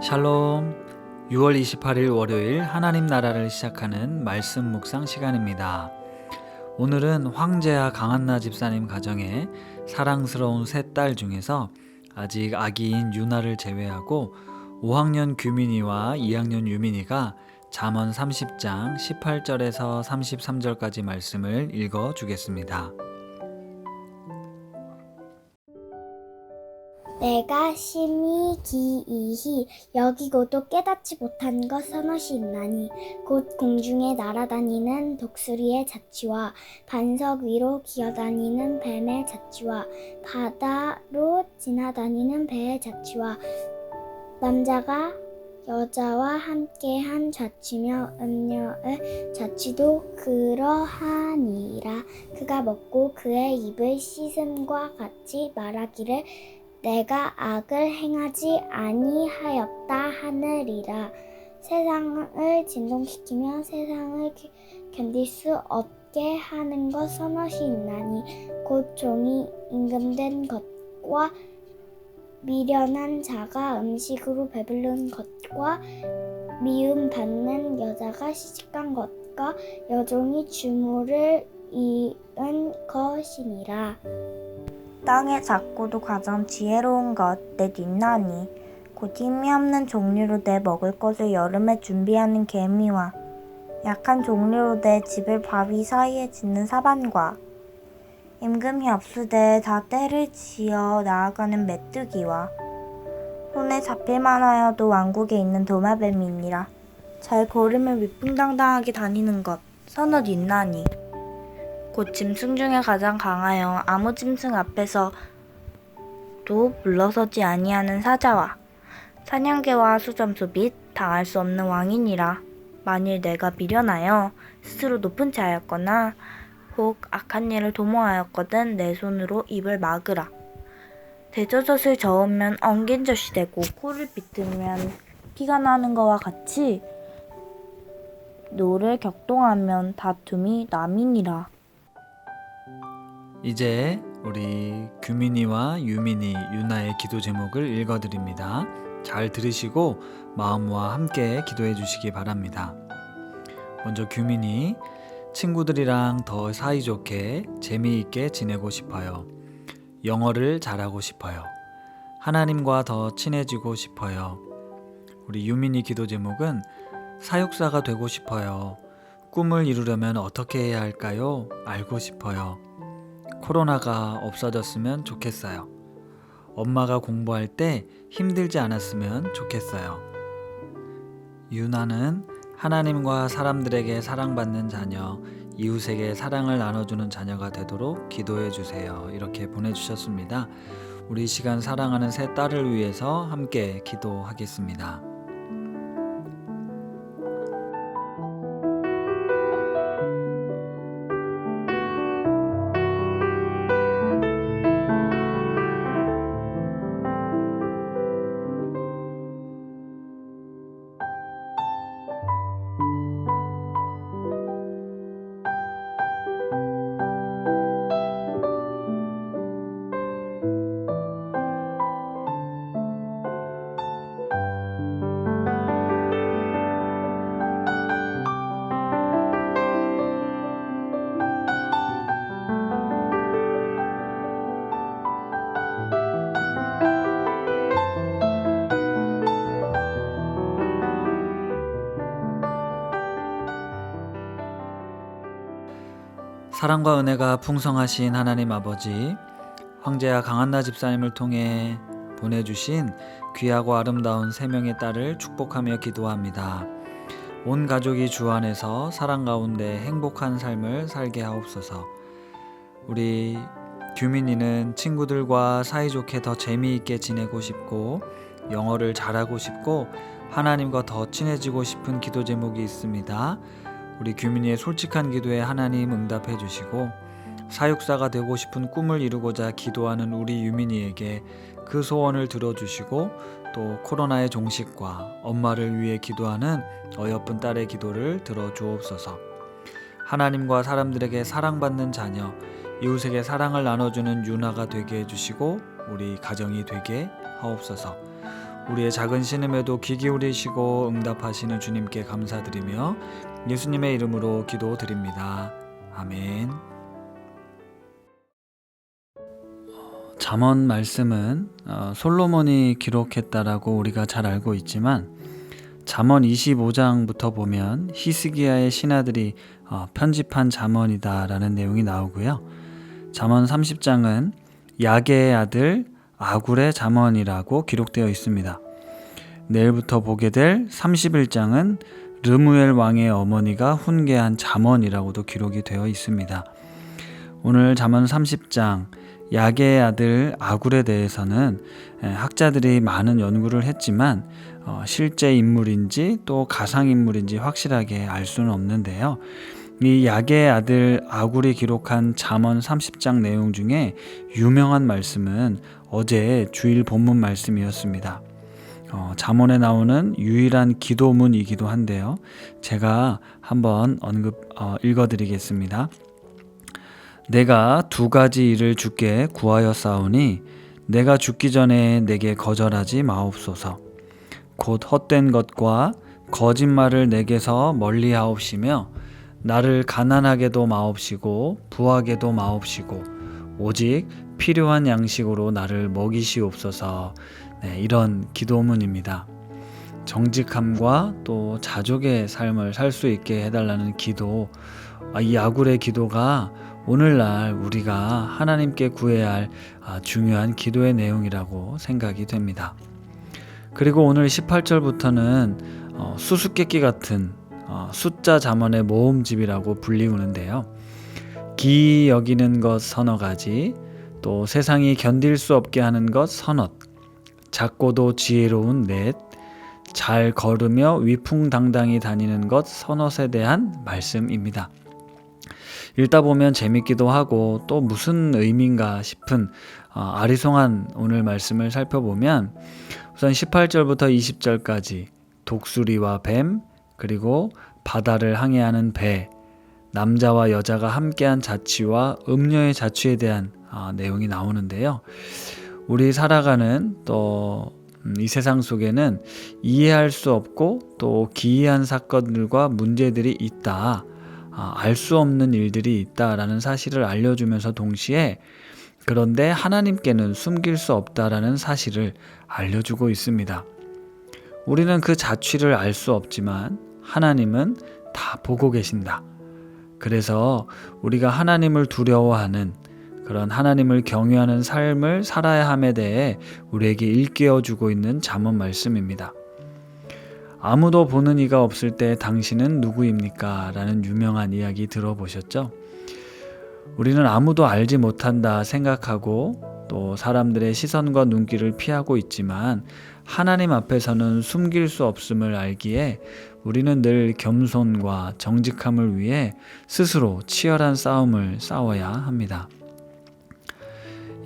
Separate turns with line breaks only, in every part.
샬롬. 6월 28일 월요일 하나님 나라를 시작하는 말씀 묵상 시간입니다. 오늘은 황제아 강한나 집사님 가정의 사랑스러운 세 딸 중에서 아직 아기인 유나를 제외하고 5학년 규민이와 2학년 유민이가 잠언 30장 18절에서 33절까지 말씀을 읽어 주겠습니다.
내가 심히 기이히 여기고도 깨닫지 못한 것 서너시 있나니 곧 공중에 날아다니는 독수리의 자취와 반석 위로 기어다니는 뱀의 자취와 바다로 지나다니는 배의 자취와 남자가 여자와 함께한 자취며 음녀의 자취도 그러하니라. 그가 먹고 그의 입을 씻음과 같이 말하기를 내가 악을 행하지 아니하였다 하느리라. 세상을 진동시키며 세상을 견딜 수 없게 하는 것 서너시 있나니 곧 종이 임금된 것과 미련한 자가 음식으로 배부른 것과 미움받는 여자가 시집간 것과 여종이 주물을 이은 것이니라.
땅의 작고도 가장 지혜로운 것 내 뒷나니 곧 힘이 없는 종류로 내 먹을 것을 여름에 준비하는 개미와 약한 종류로 내 집을 바위 사이에 짓는 사반과 임금이 없으되 다 때를 지어 나아가는 메뚜기와 손에 잡힐만 하여도 왕국에 있는 도마뱀이니라. 잘 걸으며 위풍당당하게 다니는 것 서너 뒷나니 곧 짐승 중에 가장 강하여 아무 짐승 앞에서도 물러서지 아니하는 사자와 사냥개와 수점소 및 당할 수 없는 왕이니라. 만일 내가 미련하여 스스로 높은 자였거나 혹 악한 일을 도모하였거든 내 손으로 입을 막으라. 대저젖을 저으면 엉긴 젖이 되고 코를 비틀면 피가 나는 것과 같이 노를 격동하면 다툼이 남이니라.
이제 우리 규민이와 유민이, 유나의 기도 제목을 읽어드립니다. 잘 들으시고 마음과 함께 기도해 주시기 바랍니다. 먼저 규민이 친구들이랑 더 사이좋게 재미있게 지내고 싶어요. 영어를 잘하고 싶어요. 하나님과 더 친해지고 싶어요. 우리 유민이 기도 제목은 사육사가 되고 싶어요. 꿈을 이루려면 어떻게 해야 할까요? 알고 싶어요. 코로나가 없어졌으면 좋겠어요. 엄마가 공부할 때 힘들지 않았으면 좋겠어요. 유나는 하나님과 사람들에게 사랑받는 자녀, 이웃에게 사랑을 나눠주는 자녀가 되도록 기도해 주세요. 이렇게 보내주셨습니다. 우리 시간 사랑하는 세 딸을 위해서 함께 기도하겠습니다. 사랑과 은혜가 풍성하신 하나님 아버지, 황제아 강한나 집사님을 통해 보내주신 귀하고 아름다운 세 명의 딸을 축복하며 기도합니다. 온 가족이 주 안에서 사랑 가운데 행복한 삶을 살게 하옵소서. 우리 규민이는 친구들과 사이좋게 더 재미있게 지내고 싶고 영어를 잘하고 싶고 하나님과 더 친해지고 싶은 기도 제목이 있습니다. 우리 규민이의 솔직한 기도에 하나님 응답해 주시고 사육사가 되고 싶은 꿈을 이루고자 기도하는 우리 유민이에게 그 소원을 들어주시고 또 코로나의 종식과 엄마를 위해 기도하는 어여쁜 딸의 기도를 들어주옵소서. 하나님과 사람들에게 사랑받는 자녀, 이웃에게 사랑을 나눠주는 유나가 되게 해주시고 우리 가정이 되게 하옵소서. 우리의 작은 신음에도 귀 기울이시고 응답하시는 주님께 감사드리며 예수님의 이름으로 기도드립니다. 아멘. 잠언 말씀은 솔로몬이 기록했다라고 우리가 잘 알고 있지만 잠언 25장부터 보면 히스기야의 신하들이 편집한 잠언이다라는 내용이 나오고요. 잠언 30장은 야게의 아들 아굴의 잠언이라고 기록되어 있습니다. 내일부터 보게 될 31장은 르무엘 왕의 어머니가 훈계한 잠언이라고도 기록이 되어 있습니다. 오늘 잠언 30장 야게의 아들 아굴에 대해서는 학자들이 많은 연구를 했지만 실제 인물인지 또 가상인물인지 확실하게 알 수는 없는데요. 이 야게의 아들 아굴이 기록한 잠언 30장 내용 중에 유명한 말씀은 어제 주일 본문 말씀이었습니다. 잠언에 나오는 유일한 기도문이기도 한데요. 제가 한번 읽어드리겠습니다. 내가 두 가지 일을 주께 구하였사오니 내가 죽기 전에 내게 거절하지 마옵소서. 곧 헛된 것과 거짓말을 내게서 멀리하옵시며 나를 가난하게도 마옵시고 부하게도 마옵시고 오직 필요한 양식으로 나를 먹이시옵소서. 이런 기도문입니다. 정직함과 또 자족의 삶을 살 수 있게 해달라는 기도, 이 아굴의 기도가 오늘날 우리가 하나님께 구해야 할 중요한 기도의 내용이라고 생각이 됩니다. 그리고 오늘 18절부터는 수수께끼 같은 숫자 잠언의 모음집이라고 불리우는데요. 기이 여기는 것 서너 가지, 또 세상이 견딜 수 없게 하는 것 서넛, 작고도 지혜로운 넷, 잘 걸으며 위풍당당히 다니는 것 서넛에 대한 말씀입니다. 읽다 보면 재밌기도 하고 또 무슨 의미인가 싶은 아리송한 오늘 말씀을 살펴보면 우선 18절부터 20절까지 독수리와 뱀, 그리고 바다를 항해하는 배, 남자와 여자가 함께한 자취와 음녀의 자취에 대한 내용이 나오는데요. 우리 살아가는 또 이 세상 속에는 이해할 수 없고 또 기이한 사건들과 문제들이 있다, 알 수 없는 일들이 있다라는 사실을 알려주면서 동시에 그런데 하나님께는 숨길 수 없다라는 사실을 알려주고 있습니다. 우리는 그 자취를 알 수 없지만 하나님은 다 보고 계신다. 그래서 우리가 하나님을 두려워하는 그런 하나님을 경외하는 삶을 살아야 함에 대해 우리에게 일깨워주고 있는 잠언 말씀입니다. 아무도 보는 이가 없을 때 당신은 누구입니까? 라는 유명한 이야기 들어보셨죠? 우리는 아무도 알지 못한다 생각하고 또 사람들의 시선과 눈길을 피하고 있지만 하나님 앞에서는 숨길 수 없음을 알기에 우리는 늘 겸손과 정직함을 위해 스스로 치열한 싸움을 싸워야 합니다.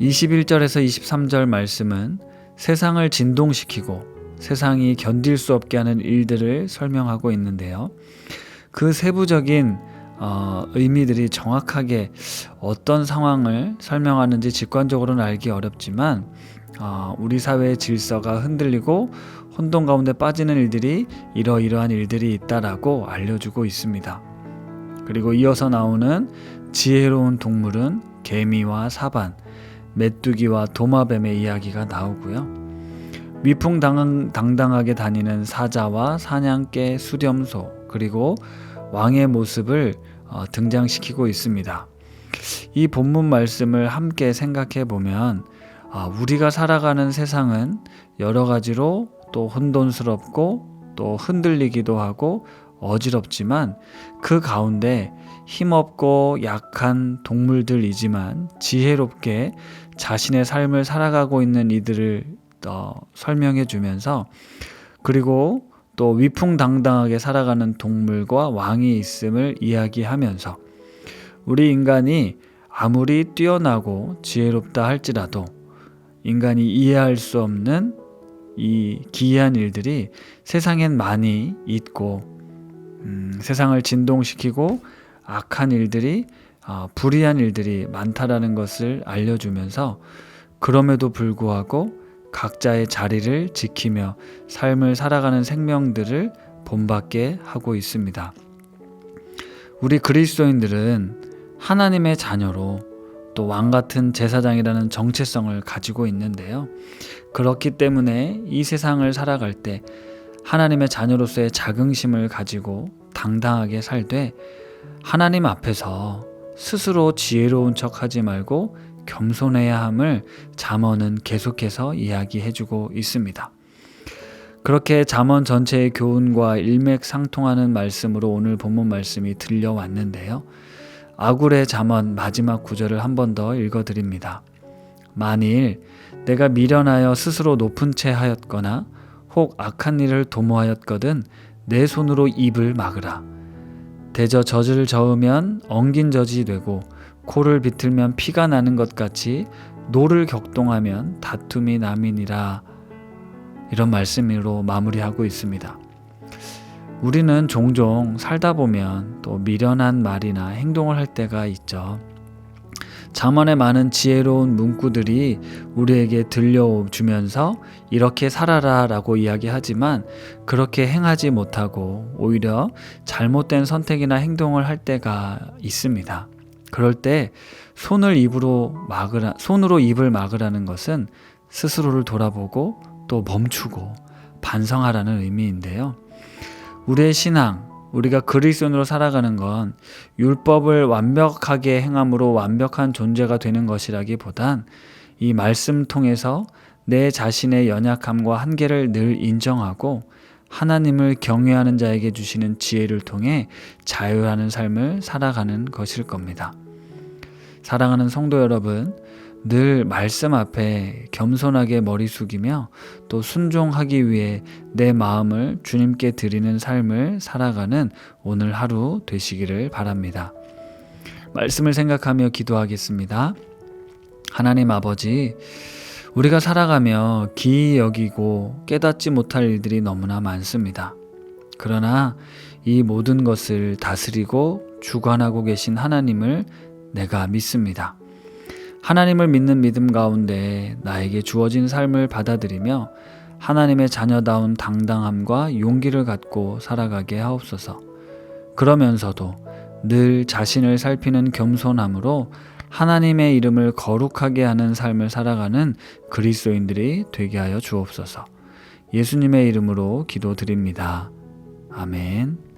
21절에서 23절 말씀은 세상을 진동시키고 세상이 견딜 수 없게 하는 일들을 설명하고 있는데요. 그 세부적인 의미들이 정확하게 어떤 상황을 설명하는지 직관적으로는 알기 어렵지만 우리 사회의 질서가 흔들리고 혼돈 가운데 빠지는 일들이 이러이러한 일들이 있다라고 알려주고 있습니다. 그리고 이어서 나오는 지혜로운 동물은 개미와 사반, 메뚜기와 도마뱀의 이야기가 나오고요. 위풍당당하게 다니는 사자와 사냥개, 수렴소, 그리고 왕의 모습을 등장시키고 있습니다. 이 본문 말씀을 함께 생각해 보면 우리가 살아가는 세상은 여러 가지로 또 혼돈스럽고 또 흔들리기도 하고 어지럽지만 그 가운데 힘없고 약한 동물들이지만 지혜롭게 자신의 삶을 살아가고 있는 이들을 설명해 주면서 그리고 또 위풍당당하게 살아가는 동물과 왕이 있음을 이야기하면서 우리 인간이 아무리 뛰어나고 지혜롭다 할지라도 인간이 이해할 수 없는 이 기이한 일들이 세상엔 많이 있고 세상을 진동시키고 악한 일들이 불의한 일들이 많다라는 것을 알려주면서 그럼에도 불구하고 각자의 자리를 지키며 삶을 살아가는 생명들을 본받게 하고 있습니다. 우리 그리스도인들은 하나님의 자녀로 또 왕같은 제사장이라는 정체성을 가지고 있는데요. 그렇기 때문에 이 세상을 살아갈 때 하나님의 자녀로서의 자긍심을 가지고 당당하게 살되 하나님 앞에서 스스로 지혜로운 척하지 말고 겸손해야 함을 잠언은 계속해서 이야기해주고 있습니다. 그렇게 잠언 전체의 교훈과 일맥상통하는 말씀으로 오늘 본문 말씀이 들려왔는데요. 아굴의 잠언 마지막 구절을 한 번 더 읽어드립니다. 만일 내가 미련하여 스스로 높은 채 하였거나 혹 악한 일을 도모하였거든 내 손으로 입을 막으라. 대저 젖을 저으면 엉긴 젖이 되고 코를 비틀면 피가 나는 것 같이 노를 격동하면 다툼이 남이니라. 이런 말씀으로 마무리하고 있습니다. 우리는 종종 살다 보면 또 미련한 말이나 행동을 할 때가 있죠. 잠언의 많은 지혜로운 문구들이 우리에게 들려주면서 이렇게 살아라 라고 이야기하지만 그렇게 행하지 못하고 오히려 잘못된 선택이나 행동을 할 때가 있습니다. 그럴 때 손으로 입을 막으라는 것은 스스로를 돌아보고 또 멈추고 반성하라는 의미인데요. 우리의 신앙, 우리가 그리스도인으로 살아가는 건 율법을 완벽하게 행함으로 완벽한 존재가 되는 것이라기보단 이 말씀 통해서 내 자신의 연약함과 한계를 늘 인정하고 하나님을 경외하는 자에게 주시는 지혜를 통해 자유하는 삶을 살아가는 것일 겁니다. 사랑하는 성도 여러분, 늘 말씀 앞에 겸손하게 머리 숙이며 또 순종하기 위해 내 마음을 주님께 드리는 삶을 살아가는 오늘 하루 되시기를 바랍니다. 말씀을 생각하며 기도하겠습니다. 하나님 아버지, 우리가 살아가며 기이 여기고 깨닫지 못할 일들이 너무나 많습니다. 그러나 이 모든 것을 다스리고 주관하고 계신 하나님을 내가 믿습니다. 하나님을 믿는 믿음 가운데 나에게 주어진 삶을 받아들이며 하나님의 자녀다운 당당함과 용기를 갖고 살아가게 하옵소서. 그러면서도 늘 자신을 살피는 겸손함으로 하나님의 이름을 거룩하게 하는 삶을 살아가는 그리스도인들이 되게 하여 주옵소서. 예수님의 이름으로 기도드립니다. 아멘.